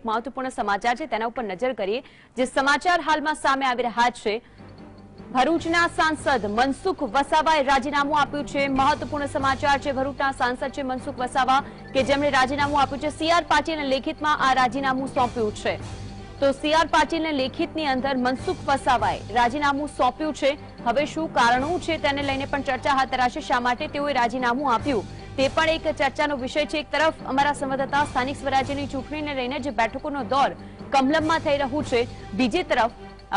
મહત્વપૂર્ણ સમાચાર છે તેના ઉપર નજર કરીએ। જે સમાચાર હાલમાં સામે આવી રહ્યા છે, ભરૂચના સાંસદ મનસુખ વસાવાએ રાજીનામું આપ્યું છે। મહત્વપૂર્ણ સમાચાર છે, ભરૂચના સાંસદ છે મનસુખ વસાવા કે જેમણે રાજીનામું આપ્યું છે। સીઆર પાટીલને લેખિતમાં આ રાજીનામું સોંપ્યું છે। તો સીઆર પાટીલને લેખિતની અંદર મનસુખ વસાવાએ રાજીનામું સોંપ્યું છે। હવે શું કારણો છે તેને લઈને પણ ચર્ચા હાથ ધરાશે। શા માટે તેઓએ રાજીનામું આપ્યું તે પણ એક ચર્ચાનો વિષય છે। એક તરફ અમારા સંવાદદાતા સ્થાનિક સ્વરાજ્યની ચૂંટણીને લઈને જે બેઠકોનો દોર કમલમમાં થઈ રહ્યું છે, બીજી તરફ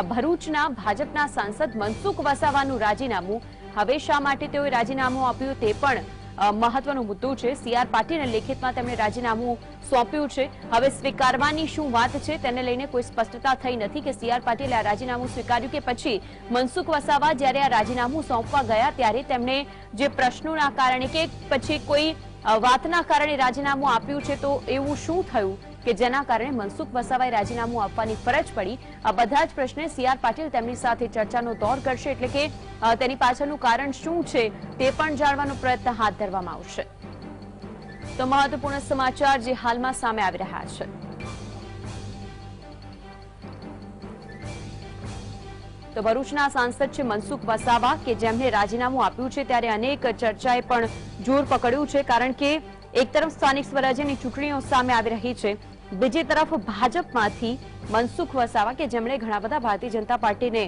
ભરૂચના ભાજપના સાંસદ મનસુખ વસાવાનું રાજીનામું। હવે શા માટે તેઓએ રાજીનામું આપ્યું તે પણ મહત્વનો મુદ્દો છે। સીઆર પાટીલને લેખિતમાં તેમણે રાજીનામું સોંપ્યું છે। હવે સ્વીકારવાની શું વાત છે તેને લઈને કોઈ સ્પષ્ટતા થઈ નથી કે સીઆર પાટીલે આ રાજીનામું સ્વીકાર્યું કે પછી મનસુખ વસાવા જ્યારે આ રાજીનામું સોંપવા ગયા ત્યારે તેમણે જે પ્રશ્નોના કારણે કે પછી કોઈ વાતના કારણે રાજીનામું આપ્યું છે, તો એવું શું થયું કે જેના કારણે મનસુખ વસાવાએ રાજીનામું આપવાની ફરજ પડી। આ બધા જ પ્રશ્ને સીઆર પાટીલ તેમની સાથે ચર્ચાનો દોર કરશે, એટલે કે તેની પાછળનું કારણ શું છે તે પણ જાણવાનો પ્રયત્ન હાથ ધરવામાં આવશે। તો મહત્વપૂર્ણ સમાચાર જે હાલમાં સામે આવી રહ્યા છે, તો ભરૂચના સાંસદ છે મનસુખ વસાવા કે જેમણે રાજીનામું આપ્યું છે ત્યારે અનેક ચર્ચાએ પણ જોર પકડ્યું છે, કારણ કે એક તરફ સ્થાનિક સ્વરાજ્યની ચૂંટણીઓ સામે આવી રહી છે, બીજી તરફ ભાજપમાંથી મનસુખ વસાવા કે જેમણે ઘણા બધા ભારતીય જનતા પાર્ટીને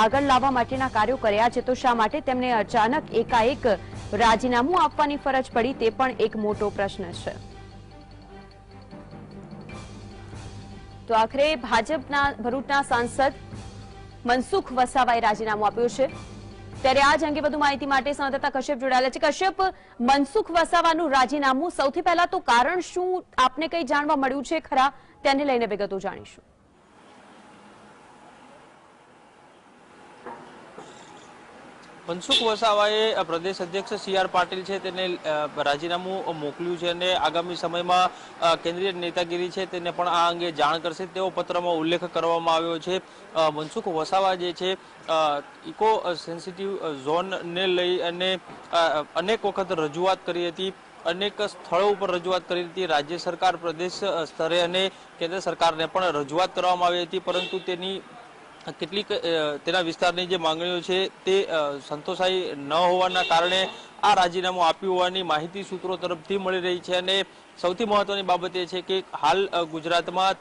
આગળ લાવવા માટેના કાર્યો કર્યા છે, તો શા માટે તેમને અચાનક એકાએક રાજીનામું આપવાની ફરજ પડી તે પણ એક મોટો પ્રશ્ન છે। તો આખરે ભાજપના ભરૂચના સાંસદ મનસુખ વસાવાએ રાજીનામું આપ્યું છે। ત્યારે આજ અંગે વધુ માહિતી માટે સંવાદદાતા કશ્યપ જોડાયેલા છે। કશ્યપ, મનસુખ વસાવાનું રાજીનામું, સૌથી પહેલા તો કારણ શું, આપને કંઈ જાણવા મળ્યું છે ખરા, તેને લઈને વિગતો જાણીશું। મનસુખ વસાવાએ પ્રદેશ અધ્યક્ષ સીઆર પાટીલ છે તેને રાજીનામું મોકલ્યું છે અને આગામી સમયમાં કેન્દ્રીય નેતાગીરી છે તેને પણ આ અંગે જાણ કરશે તેવો પત્રમાં ઉલ્લેખ કરવામાં આવ્યો છે। મનસુખ વસાવા જે છે ઇકો સેન્સિટિવ ઝોનને લઈ અને અનેક વખત રજૂઆત કરી હતી, અનેક સ્થળો ઉપર રજૂઆત કરી હતી, રાજ્ય સરકાર, પ્રદેશ સ્તરે અને કેન્દ્ર સરકારને પણ રજૂઆત કરવામાં આવી હતી, પરંતુ કેટલીક તેના વિસ્તારની જે માંગણીઓ છે તે સંતોષાઈ ન હોવાના કારણે આ રાજીનામું આપ્યું હોવાની માહિતી સૂત્રો તરફથી મળી રહી છે। અને સૌથી મહત્વની બાબત એ છે કે હાલ ગુજરાતમાં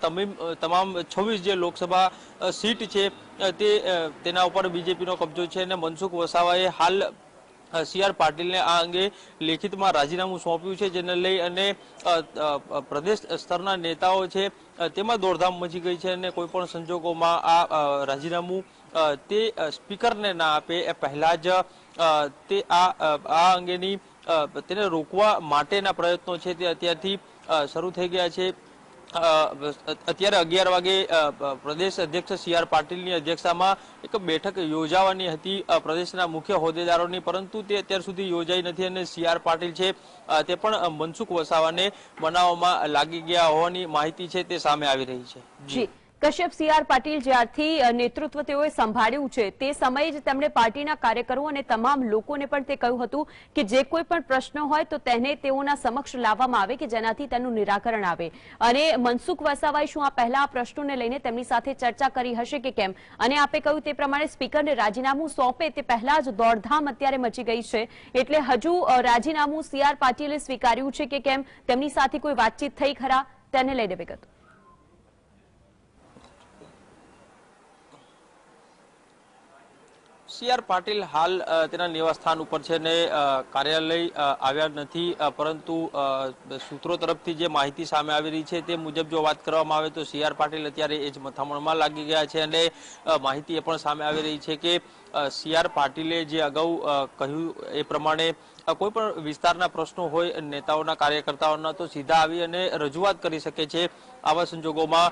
તમામ 26 જે લોકસભા સીટ છે તેના ઉપર બીજેપીનો કબજો છે અને મનસુખ વસાવાએ હાલ સીઆર પાટીલને આ અંગે લેખિતમાં રાજીનામું સોંપ્યું છે, જેને લઈ અને પ્રદેશ સ્તરના નેતાઓ છે તેમાં દોડધામ મચી ગઈ છે અને કોઈ પણ સંજોગોમાં આ રાજીનામું તે સ્પીકરને ના આપે એ પહેલા જ તે આ અંગેની તેને રોકવા માટેના પ્રયત્નો છે તે અત્યારથી શરૂ થઈ ગયા છે। અત્યારે 11 વાગે પ્રદેશ અધ્યક્ષ સીઆર પાટીલની અધ્યક્ષતામાં એક બેઠક યોજાવાની હતી પ્રદેશના મુખ્ય હોદ્દેદારોની, પરંતુ તે અત્યાર સુધી યોજાઈ નથી અને સીઆર પાટીલ છે તે પણ મનસુખ વસાવાને બનાવવામાં લાગી ગયા હોવાની માહિતી છે તે સામે આવી રહી છે। જી કશ્યપ, સીઆર પાટીલ જ્યારથી નેતૃત્વ તેઓએ સંભાળ્યું છે તે સમયે જ તેમણે પાર્ટીના કાર્યકરો અને તમામ લોકોને પણ તે કહ્યું હતું કે જે કોઈ પણ પ્રશ્ન હોય તો તેને તેઓના સમક્ષ લાવવામાં આવે કે જેનાથી તેનું નિરાકરણ આવે। અને મનસુખ વસાવાએ શું આ પહેલા આ પ્રશ્નોને લઈને તેમની સાથે ચર્ચા કરી હશે કે કેમ? અને આપે કહ્યું તે પ્રમાણે સ્પીકરને રાજીનામું સોંપે તે પહેલા જ દોડધામ અત્યારે મચી ગઈ છે, એટલે હજુ રાજીનામું સીઆર પાટીલે સ્વીકાર્યું છે કે કેમ, તેમની સાથે કોઈ વાતચીત થઈ ખરા, તેને લઈને વિગતો। સીઆર પાટીલ હાલ તેના નિવાસસ્થાન ઉપર છે ને કાર્યાલય આવ્યા નથી, પરંતુ સૂત્રો તરફથી જે માહિતી સામે આવી રહી છે તે મુજબ જો વાત કરવામાં આવે તો સીઆર પાટીલ અત્યારે એ જ મથામણમાં લાગી ગયા છે અને માહિતી એ પણ સામે આવી રહી છે કે સીઆર પાટીલે જે અગાઉ કહ્યું એ પ્રમાણે કોઈ પણ વિસ્તારના પ્રશ્નો હોય નેતાઓના, કાર્યકર્તાઓના, તો સીધા આવી અને રજૂઆત કરી શકે છે। આવા સંજોગોમાં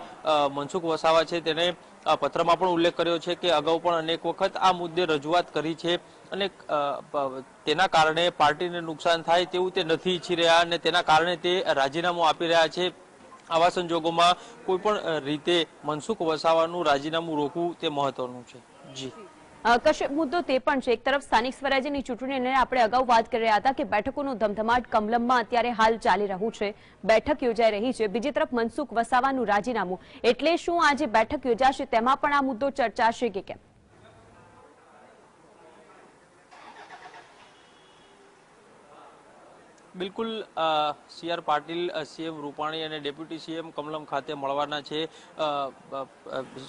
મનસુખ વસાવા છે તેને પત્રમાં પણ ઉલ્લેખ કર્યો છે કે અગાઉ પણ અનેક વખત આ મુદ્દે રજૂઆત કરી છે અને તેના કારણે પાર્ટીને નુકસાન થાય તેવું તે નથી ઈચ્છી રહ્યા અને તેના કારણે તે રાજીનામું આપી રહ્યા છે। આવા સંજોગોમાં કોઈ પણ રીતે મનસુખ વસાવાનું રાજીનામું રોકવું તે મહત્વનું છે। જી કશ્યપ, મુદ્દો તે પણ છે. એક તરફ સ્થાનિક સ્વરાજ્યની ચૂંટણીને આપણે અગાઉ વાત કરી રહ્યા હતા કે બેઠકોનો ધમધમાટ કમલમમાં અત્યારે હાલ ચાલી રહ્યું છે, બેઠક યોજાઈ રહી છે. બીજી તરફ મનસુખ વસાવાનું રાજીનામું, એટલે શું આજે બેઠક યોજાશે તેમાં પણ આ મુદ્દો ચર્ચાશે કે કેમ? બિલકુલ, સી.આર. પાટીલ, સીએમ રૂપાણી અને ડેપ્યુટી સીએમ કમલમ ખાતે મળવાના છે.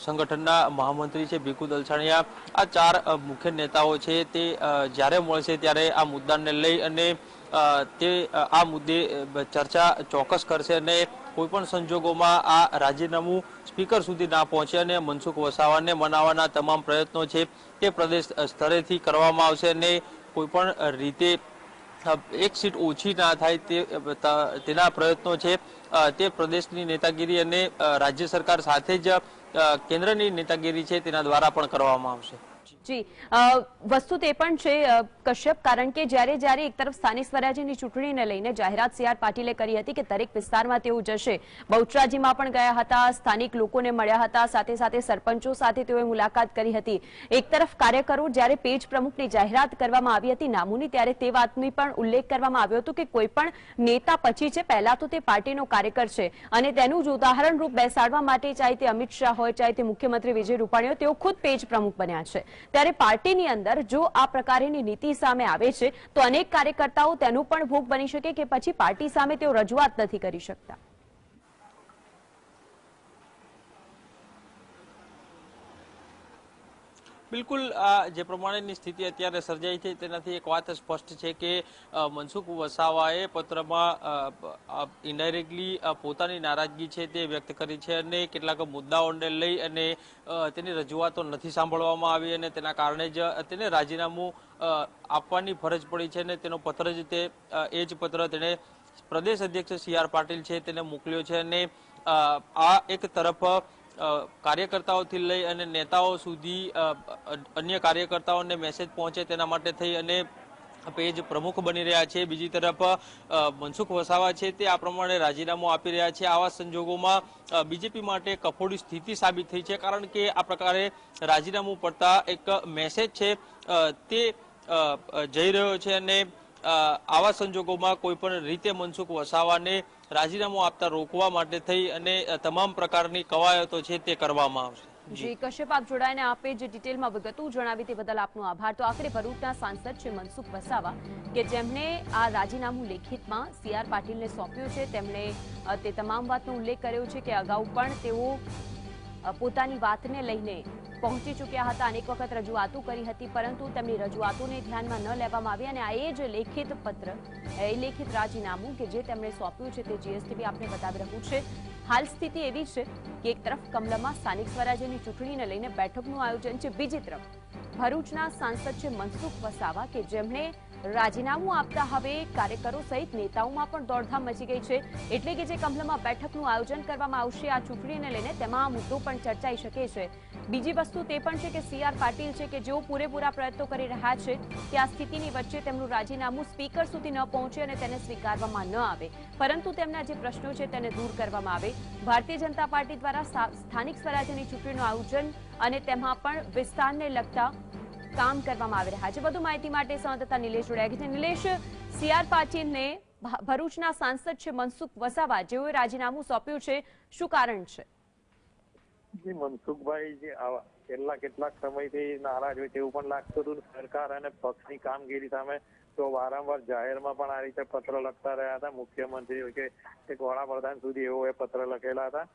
સંગઠનના મહામંત્રી છે ભીખુ દલસાણીયા. આ ચાર મુખ્ય નેતાઓ છે તે જ્યારે મળશે ત્યારે આ મુદ્દાને લઈ અને તે આ મુદ્દે ચર્ચા ચોક્કસ કરશે અને કોઈપણ સંજોગોમાં આ રાજીનામું સ્પીકર સુધી ના પહોંચે અને મનસુખ વસાવાને મનાવવાના તમામ પ્રયત્નો છે તે પ્રદેશ સ્તરેથી કરવામાં આવશે અને કોઈપણ રીતે એક સીટ ઓછી ના થાય તેના પ્રયત્નો છે તે પ્રદેશની નેતાગીરી અને રાજ્ય સરકાર સાથે જ કેન્દ્રની નેતાગીરી છે તેના દ્વારા પણ કરવામાં આવશે. જી, વસ્તુ તે પણ છે કશ્યપ, કારણ કે જ્યારે એક તરફ સ્થાનિક સ્વરાજ્યની ચૂંટણીને લઈને જાહેરાત સી.આર. પાટીલે કરી હતી કે દરેક વિસ્તારમાં તેઓ જશે, બહુચરાજીમાં પણ ગયા હતા, સ્થાનિક લોકોને મળ્યા હતા, સાથે સાથે સરપંચો સાથે તેઓએ મુલાકાત કરી હતી. એક તરફ કાર્યકરો જ્યારે પેજ પ્રમુખની જાહેરાત કરવામાં આવી હતી નામોની, ત્યારે તે વાતની પણ ઉલ્લેખ કરવામાં આવ્યો હતો કે કોઈ પણ નેતા પછી છે, પહેલા તો તે પાર્ટીનો કાર્યકર છે અને તેનું જ ઉદાહરણ રૂપ બેસાડવા માટે ચાહે તે અમિત શાહ હોય, ચાહે તે મુખ્યમંત્રી વિજય રૂપાણી હોય, તેઓ ખુદ પેજ પ્રમુખ બન્યા છે. ત્યારે પાર્ટીની અંદર જો આ પ્રકારની નીતિ સામે આવે છે તો અનેક કાર્યકર્તાઓ તેનું પણ ભોગ બની શકે કે પછી પાર્ટી સામે તેઓ રજૂઆત નથી કરી શકતા. બિલકુલ, આ જે પ્રમાણેની સ્થિતિ અત્યારે સર્જાઈ છે તેનાથી એક વાત સ્પષ્ટ છે કે મનસુખ વસાવાએ પત્રમાં ઇનડાયરેક્ટલી પોતાની નારાજગી છે તે વ્યક્ત કરી છે અને કેટલાક મુદ્દાઓને લઈ અને તેની રજૂઆતો નથી સાંભળવામાં આવી અને તેના કારણે જ તેને રાજીનામું આપવાની ફરજ પડી છે અને તેનો પત્ર જ એ જ પત્ર તેણે પ્રદેશ અધ્યક્ષ સી.આર. પાટીલ છે તેને મોકલ્યો છે અને આ એક તરફ કાર્યકર્તાઓથી લઈ અને નેતાઓ સુધી અન્ય કાર્યકર્તાઓને મેસેજ પહોંચે તેના માટે થઈ અને પેજ પ્રમુખ બની રહ્યા છે. બીજી તરફ મનસુખ વસાવા છે તે આ પ્રમાણે રાજીનામું આપી રહ્યા છે. આવા સંજોગોમાં બીજેપી માટે કફોડી સ્થિતિ સાબિત થઈ છે, કારણ કે આ પ્રકારે રાજીનામું પડતા એક મેસેજ છે તે જઈ રહ્યો છે અને આવા સંજોગોમાં કોઈ પણ રીતે મનસુખ વસાવાને રાજીનામું આપતા રોકવા માટે થઈ અને તમામ પ્રકારની કવાયતો છે તે કરવામાં આવશે. જી કશ્યપ, આપ જોડાઈને આપે જે ડિટેલમાં વિગતો જણાવી તે બદલ આપનો આભાર. તો આખરે ભરૂચના સાંસદ છે મનસુખ વસાવા કે જેમણે આ રાજીનામું લેખિતમાં સી.આર. પાટીલને સોંપ્યું છે, તેમણે તે તમામ વાતનો ઉલ્લેખ કર્યો છે કે અગાઉ પણ તેઓ પોતાની વાતને લઈને પહોંચી ચૂક્યા હતા, અનેક વખત રજૂઆતો કરી હતી, પરંતુ તેમની રજૂઆતોને ધ્યાનમાં ન લેવામાં આવી અને આ એ જ લેખિત પત્ર, એ લેખિત રાજીનામું કે જે તેમણે સોંપ્યું છે તે જીએસટીવી આપને બતાવી રહ્યું છે. હાલ સ્થિતિ એવી છે કે એક તરફ કમલમમાં સ્થાનિક સ્વરાજ્યની ચૂંટણીને લઈને બેઠકનું આયોજન છે, બીજી તરફ ભરૂચના સાંસદ છે મનસુખ વસાવા કે જેમણે રાજીનામું આપતા હવે કાર્યકરો સહિત નેતાઓમાં પણ દોડધામ મચી ગઈ છે. એટલે કે જે કમલમમાં બેઠકનું આયોજન કરવામાં આવશે આ ચૂંટણીને લઈને, તેમાં આ મુદ્દો પણ ચર્ચાઈ શકે છે. બીજી વસ્તુ તે પણ છે કે સી.આર. પાટીલ છે કે જેઓ પૂરેપૂરા પ્રયત્નો કરી રહ્યા છે કે આ સ્થિતિની વચ્ચે તેમનું રાજીનામું સ્પીકર સુધી ન પહોંચે અને તેને સ્વીકારવામાં ન આવે, પરંતુ તેમના જે પ્રશ્નો છે તેને દૂર કરવામાં આવે. ભારતીય જનતા પાર્ટી દ્વારા સ્થાનિક સ્વરાજ્યની ચૂંટણીનું આયોજન અને તેમાં પણ વિસ્તારને લગતા કામ કરવામાં આવી રહ્યા છે. વધુ માહિતી માટે સંવાદદાતા નિલેશ જોડાયા છે. નિલેશ, સી.આર. પાટીલને ભરૂચના સાંસદ છે મનસુખ વસાવા જેઓએ રાજીનામું સોંપ્યું છે, શું કારણ છે? મનસુખભાઈ જે છેલ્લા કેટલાક સમયથી નારાજ હોય તેવું પણ લાગતું હતું સરકાર અને પક્ષની કામગીરી સામે, તો વારંવાર જાહેરમાં પણ આ રીતે પત્ર લખતા રહ્યા હતા. મુખ્યમંત્રી કે એક વડાપ્રધાન સુધી એવો પત્ર લખેલા હતા.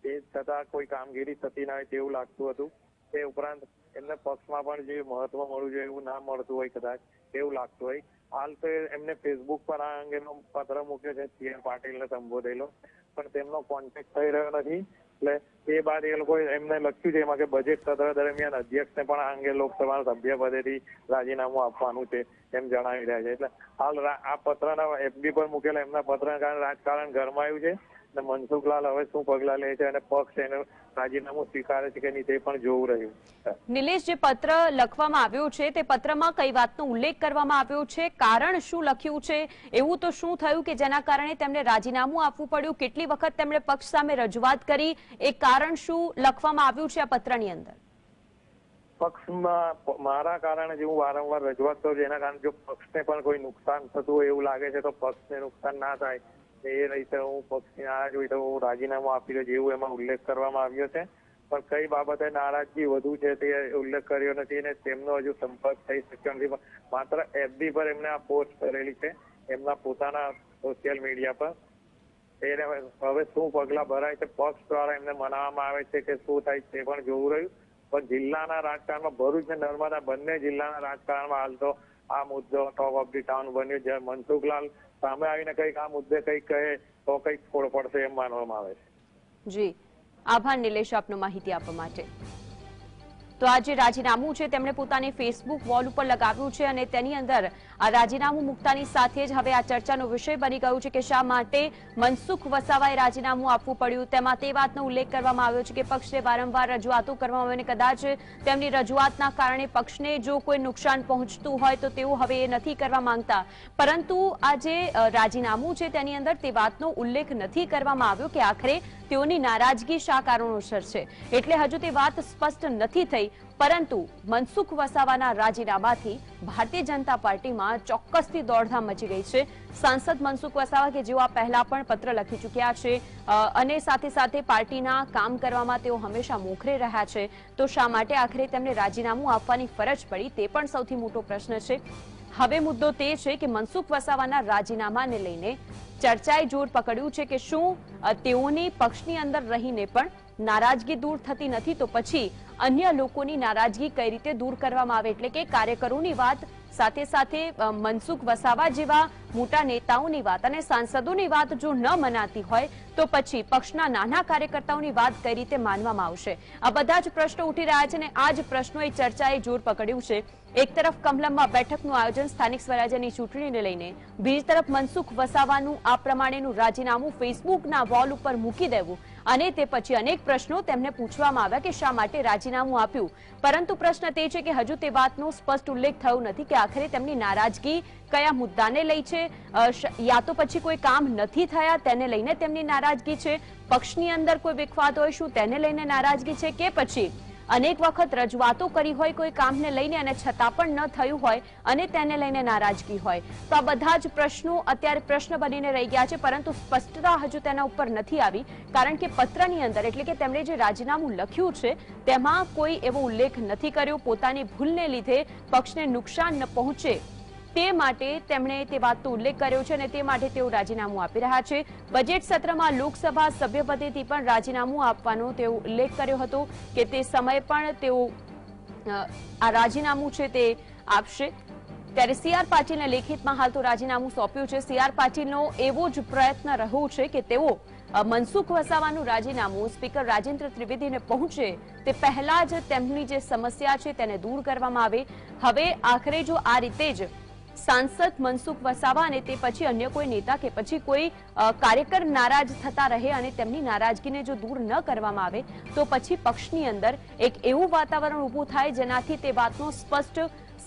તે છતાં કોઈ કામગીરી થતી ના હોય તેવું લાગતું હતું. તે ઉપરાંત એમને પક્ષમાં પણ જે મહત્વ મળવું જોઈએ એવું ના મળતું હોય કદાચ એવું લાગતું હોય. હાલ તો એમને ફેસબુક પર આ અંગેનો પત્ર મૂક્યો છે સી.આર. પાટીલને સંબોધેલો, પણ તેમનો કોન્ટેક્ટ થઈ રહ્યો નથી. એટલે તે બાદ એ લોકો એમને લખ્યું છે એમાં કે બજેટ સત્ર દરમિયાન અધ્યક્ષને પણ આ અંગે લોકસભાના સભ્ય પદેથી રાજીનામું આપવાનું છે એમ જણાવી રહ્યા છે. એટલે હાલ આ પત્રના એફબી પર મૂકેલા એમના પત્રના કારણે રાજકારણ ગરમાયું છે અને મનસુખલાલ હવે શું પગલા લે છે અને પક્ષ એનું રાજીનામું સ્વીકારે છે કે નહીં તે પણ જોવું રહ્યું. નિલેશ, જે પત્ર લખવામાં આવ્યો છે તે પત્રમાં કઈ વાતનો ઉલ્લેખ કરવામાં આવ્યો છે, કારણ શું લખ્યું છે, એવું તો શું થયું કે જેના કારણે તેમને રાજીનામું આપવું પડ્યું, કેટલી વખત તેમણે પક્ષ સામે રજૂઆત કરી, એ કારણ શું લખવામાં આવ્યું છે આ પત્રની અંદર? પક્ષમાં મારા કારણે જે હું વારંવાર રજૂઆત કરું છું એના કારણે જો પક્ષને પણ કોઈ નુકસાન થતું હોય એવું લાગે છે તો પક્ષને નુકસાન ના થાય એ રીતે હું પક્ષની નારાજ હોય તો હું રાજીનામું આપી દઉં જેવું એમાં ઉલ્લેખ કરવામાં આવ્યો છે. પણ કઈ બાબતે નારાજગી વધુ છે તે ઉલ્લેખ કર્યો નથી અને તેમનો હજુ સંપર્ક થઈ શક્યો નથી. માત્ર FB પર એમને આ પોસ્ટ કરેલી છે એમના પોતાના સોશિયલ મીડિયા પર. એને હવે શું પગલા ભરાય છે પક્ષ દ્વારા એમને મનાવવામાં આવે છે કે શું થાય તે પણ જોવું રહ્યું. પણ જિલ્લાના રાજકારણમાં ભરૂચ અને નર્મદા બંને જિલ્લાના રાજકારણમાં હાલ તો આ મુદ્દો ટોપ ઓફ ધી ટાઉન બન્યો. જ્યારે મનસુખલાલ સામે આવીને કંઈક આ મુદ્દે કંઈક કહે તો કંઈક ખોળ પડશે એમ માનવામાં આવે છે. જી આભાર નિલેશ આપનો માહિતી આપવા માટે. તો આ જે રાજીનામું છે તેમણે પોતાની ફેસબુક વોલ ઉપર લગાવ્યું છે અને તેની અંદર આ રાજીનામું મૂકતાની સાથે જ હવે આ ચર્ચાનો વિષય બની ગયું છે કે શા માટે મનસુખ વસાવાએ રાજીનામું આપવું પડ્યું. તેમાં તે વાતનો ઉલ્લેખ કરવામાં આવ્યો છે કે પક્ષને વારંવાર રજૂઆતો કરવામાં આવી અને કદાચ તેમની રજૂઆતના કારણે પક્ષને જો કોઈ નુકસાન પહોંચતું હોય તો તેઓ હવે એ નથી કરવા માંગતા. પરંતુ આ જે રાજીનામું છે તેની અંદર તે વાતનો ઉલ્લેખ નથી કરવામાં આવ્યો કે આખરે તેઓની નારાજગી શા કારણોસર છે. એટલે હજુ તે વાત સ્પષ્ટ નથી થઈ. પરંતુ મનસુખ વસાવાના રાજીનામાથી ભારતીય જનતા પાર્ટીમાં ચોક્કસથી દોડધામ મચી ગઈ છે. સાંસદ મનસુખ વસાવા કે જેઓ આ પહેલા પણ પત્ર લખી ચૂક્યા છે અને સાથે સાથે પાર્ટીના કામ કરવામાં તેઓ હંમેશા મોખરે રહ્યા છે, તો શા માટે આખરે તેમને રાજીનામું આપવાની ફરજ પડી તે પણ સૌથી મોટો પ્રશ્ન છે. હવે મુદ્દો તે છે કે મનસુખ વસાવાના રાજીનામાને લઈને ચર્ચાએ જોર પકડ્યું છે કે શું તેઓની પક્ષની અંદર રહીને પણ નારાજગી દૂર થતી નથી તો પછી અન્ય લોકોની નારાજગી કઈ રીતે દૂર કરવામાં આવે. એટલે કે કાર્યકરોની વાત સાથે સાથે મનસુખ વસાવા જેવા મોટા નેતાઓની વાત અને સાંસદોની વાત જો ન મનાતી હોય તો પછી પક્ષના નાના કાર્યકર્તાઓની વાત કઈ રીતે માનવામાં આવશે. આ બધા જ પ્રશ્નો ઉઠી રહ્યા છે અને આ જ પ્રશ્નોએ ચર્ચાએ જોર પકડ્યું છે. એક તરફ કમલમમાં બેઠકનું આયોજન સ્થાનિક સ્વરાજ્યની ચૂંટણીને લઈને, બીજી તરફ મનસુખ વસાવાનું આ પ્રમાણેનું રાજીનામું ફેસબુકના વોલ ઉપર મૂકી દેવું અને તે પછી અનેક પ્રશ્નો તેમને પૂછવામાં આવ્યા કે શા માટે રાજીનામું આપ્યું. પરંતુ પ્રશ્ન તે છે કે હજુ તે વાતનો સ્પષ્ટ ઉલ્લેખ થયો નથી કે આખરે તેમની નારાજગી કયા મુદ્દાને લઈ છે. યા તો પછી કોઈ કામ નથી થયા તેને લઈને તેમની નારાજગી છે, પક્ષની અંદર કોઈ વિખવાદ હોય શું તેને લઈને નારાજગી છે, કે પછી અનેક વખત રજૂઆતો કરી હોય કોઈ કામને લઈને અને છતાં પણ ન થયું હોય અને તેને લઈને નારાજગી હોય. તો આ બધા જ પ્રશ્નો અત્યારે પ્રશ્ન બનીને રહી ગયા છે. પરંતુ સ્પષ્ટતા હજુ તેના ઉપર નથી આવી કારણ કે પત્રની અંદર એટલે કે તેમણે જે રાજીનામું લખ્યું છે તેમાં કોઈ એવો ઉલ્લેખ નથી કર્યો. પોતાની ભૂલને લીધે પક્ષને નુકસાન ન પહોંચે તે માટે તેમણે તે વાતનો ઉલ્લેખ કર્યો છે અને તે માટે તેઓ રાજીનામું આપી રહ્યા છે. બજેટ સત્રમાં લોકસભા સભ્યપદેથી પણ રાજીનામું આપવાનો તેઓ ઉલ્લેખ કર્યો હતો કે તે સમયે પણ તેઓ આ રાજીનામું છે તે આપશે. ત્યારે CR પાટીલને લેખિતમાં હાલ તો રાજીનામું સોંપ્યું છે. CR પાટીલનો એવો જ પ્રયત્ન રહ્યો છે કે તેઓ મનસુખ વસાવાનું રાજીનામું સ્પીકર રાજેન્દ્ર ત્રિવેદીને પહોંચે તે પહેલા જ તેમની જે સમસ્યા છે તેને દૂર કરવામાં આવે. હવે આખરે જો આ રીતે જ સાંસદ મનસુખ વસાવા અને તે પછી અન્ય કોઈ નેતા કે પછી કોઈ કાર્યકર નારાજ થતા રહે અને તેમની નારાજગીને જો દૂર ન કરવામાં આવે તો પછી પક્ષની અંદર એક એવું વાતાવરણ ઊભું થાય જેનાથી તે વાતનો સ્પષ્ટ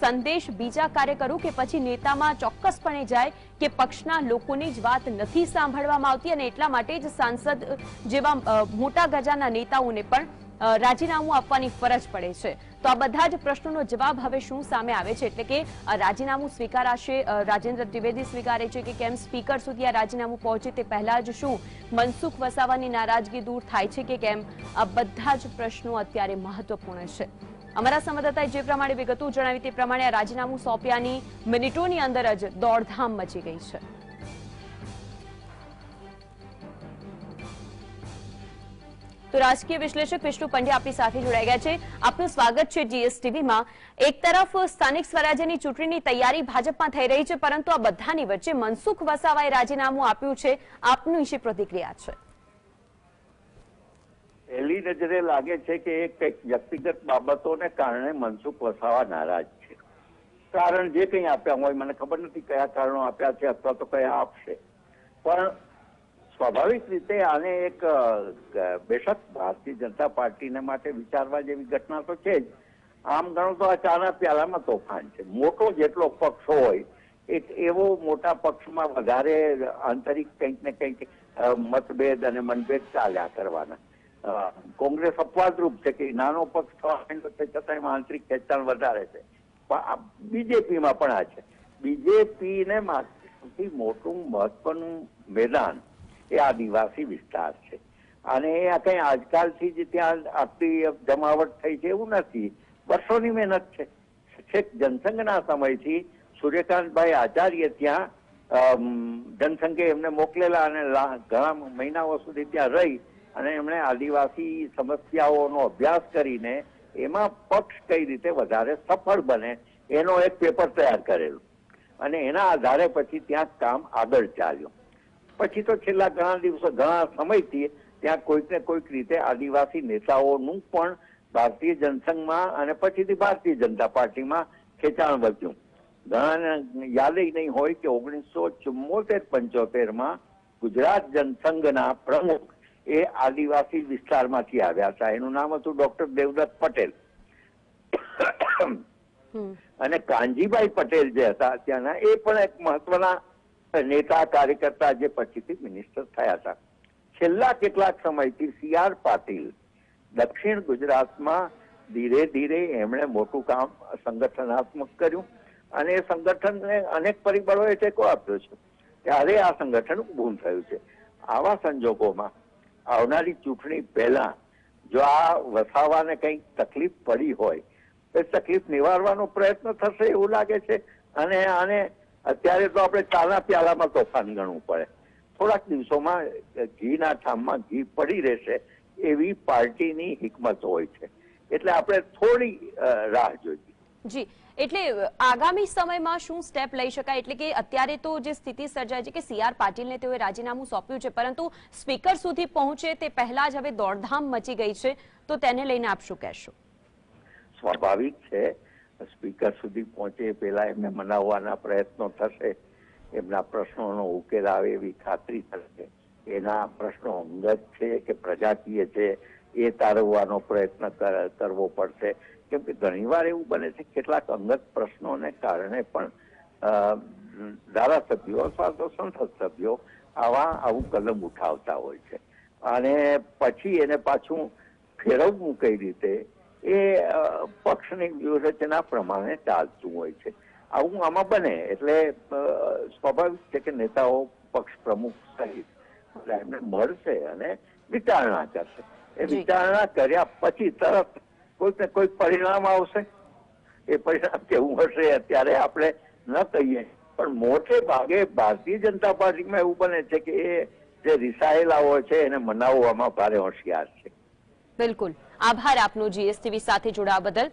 સંદેશ બીજા કાર્યકરો કે પછી નેતામાં ચોક્કસપણે જાય કે પક્ષના લોકોની જ વાત નથી સાંભળવામાં આવતી અને એટલા માટે જ સાંસદ જેવા મોટા ગજાના નેતાઓને પણ રાજીનામું આપવાની ફરજ પડે છે. તો આ બધા જ પ્રશ્નોનો જવાબ હવે શું સામે આવે છે. એટલે કે રાજીનામું સ્વીકારાશે, રાજેન્દ્ર ત્રિવેદી સ્વીકારે છે કે કેમ, સ્પીકર સુધી આ રાજીનામું પહોંચે તે પહેલા જ શું મનસુખ વસાવાની નારાજગી દૂર થાય છે કે કેમ, આ બધા જ પ્રશ્નો અત્યારે મહત્વપૂર્ણ છે. અમારા સંવાદદાતાએ જે પ્રમાણે વિગતો જણાવી તે પ્રમાણે આ રાજીનામું સોંપ્યાની મિનિટોની અંદર જ દોડધામ મચી ગઈ છે. તો રાજકીય વિશ્લેષક વિષ્ણુ પંડ્યા આપણી સાથે જોડાઈ ગયા છે. આપનું સ્વાગત છે GSTVમાં. એક તરફ સ્થાનિક સ્વરાજ્યની ચૂંટણીની તૈયારી ભાજપમાં થઈ રહી છે પરંતુ આ બધાની વચ્ચે મનસુખ વસાવાએ રાજીનામું આપ્યું છે. આપની શી પ્રતિક્રિયા છે? પહેલી નજરે લાગે છે કે એક વ્યક્તિગત બાબતોને કારણે મનસુખ વસાવા નારાજ છે. કારણ જે કંઈ આપ્યા હોય મને ખબર નથી કયા કારણો આપ્યા છે અથવા તો કયા આપશે, પણ સ્વાભાવિક રીતે આને એક બેશક ભારતીય જનતા પાર્ટીને માટે વિચારવા જેવી ઘટના તો છે જ. આમ ગણો તો આ ચાના પ્યાલામાં તોફાન છે. મોટો જેટલો પક્ષ હોય એક એવો મોટા પક્ષમાં વધારે આંતરિક કંઈક ને કંઈક મતભેદ અને મનભેદ ચાલ્યા કરવાના કોંગ્રેસ અપવાદરૂપ છે કે નાનો પક્ષ થવા માંડ્યો છે છતાં એમાં આંતરિક ખેંચાણ વધારે છે. પણ બીજેપીમાં પણ આ છે. બીજેપી ને સૌથી મોટું મહત્વનું મેદાન એ આદિવાસી વિસ્તાર છે અને એ કઈ આજકાલથી જ ત્યાં આટલી જમાવટ થઈ છે એવું નથી. વર્ષોની મહેનત છે. છેક જનસંઘના સમયથી સૂર્યકાંતભાઈ આચાર્ય ત્યાં જનસંઘે એમને મોકલેલા અને ઘણા મહિનાઓ સુધી ત્યાં રહી અને એમણે આદિવાસી સમસ્યાઓનો અભ્યાસ કરીને એમાં પક્ષ કઈ રીતે વધારે સફળ બને એનો એક પેપર તૈયાર કરેલું અને એના આધારે પછી ત્યાં કામ આગળ ચાલ્યું. પછી તો છેલ્લા ઘણા સમયથી ત્યાં કોઈક ને કોઈક રીતે આદિવાસી નેતાઓનું પણ ભારતીય જનસંઘમાં અને પછીથી ભારતીય જનતા પાર્ટીમાં ખેંચાણ વધ્યું. ઘણાને યાદ નહીં હોય કે 1974-75 ગુજરાત જનસંઘના પ્રમુખ એ આદિવાસી વિસ્તારમાંથી આવ્યા હતા. એનું નામ હતું ડોક્ટર દેવદત્ત પટેલ અને કાનજીભાઈ પટેલ જે હતા ત્યાંના એ પણ એક મહત્વના નેતા કાર્યકર્તા જે પછીથી મિનિસ્ટર થયા હતા. છેલ્લા કેટલાક સમયથી C.R. પાટીલ દક્ષિણ ગુજરાતમાં ધીરે ધીરે એમણે મોટું કામ સંગઠનાત્મક કર્યું અને એ સંગઠનને અનેક પરિબળોએ ટેકો આપ્યો છે. ત્યારે આ સંગઠન ઊભું થયું છે. આવા સંજોગોમાં આવનારી ચૂંટણી પહેલા જો આ વસાવાને કંઈક તકલીફ પડી હોય તો તકલીફ નિવારવાનો પ્રયત્ન થશે એવું લાગે છે. અને આને અત્યારે તો આપણે ચાના પ્યાલામાં તોફાન ગણવું પડે. થોડાક દિવસોમાં ઘીના ઠામમાં ઘી પડી રહેશે એવી પાર્ટીની હિકમત હોય છે. એટલે આપણે થોડી રાહ જોઈએ. જી, એટલે આગામી સમયમાં શું સ્ટેપ લઈ શકાય? એટલે કે અત્યારે તો જે સ્થિતિ સર્જાય છે કે C.R. પાટીલને તેઓએ રાજીનામું સોંપ્યું છે, પરંતુ સ્પીકર સુધી પહોંચે તે પહેલા જ હવે દોડધામ મચી ગઈ છે, તો તેને લઈને આપ શું કહેશો? સ્વાભાવિક છે. સ્પીકર સુધી પહોંચે પહેલા એમને મનાવવાના પ્રયત્નો થશે. એમના પ્રશ્નોનો ઉકેલ આવે એવી ખાતરી થશે. એના પ્રશ્નો અંગત છે કે પ્રજાકીય છે એ તારવવાનો પ્રયત્ન કરવો પડશે. કેમ કે ઘણીવાર એવું બને છે કેટલાક અંગત પ્રશ્નોને કારણે પણ ધારાસભ્યો અથવા તો સંસદ સભ્યો આવું કલમ ઉઠાવતા હોય છે અને પછી એને પાછું ફેરવવું કઈ રીતે એ પક્ષની વ્યૂહરચના પ્રમાણે ચાલતું હોય છે. આવું આમાં બને એટલે સ્વાભાવિક છે કે નેતાઓ પક્ષ પ્રમુખ સહિત એમને મળશે અને વિચારણા કરશે. એ વિચારણા કર્યા પછી તરત કોઈક ને કોઈક પરિણામ આવશે. એ પરિણામ કેવું હશે અત્યારે આપણે ન કહીએ, પણ મોટે ભાગે ભારતીય જનતા પાર્ટીમાં એવું બને છે કે એ જે રિસાયેલા હોય છે એને મનાવવામાં ભારે હોશિયાર છે. બિલકુલ. આભાર આપનો GSTV સાથે જોડાવા બદલ.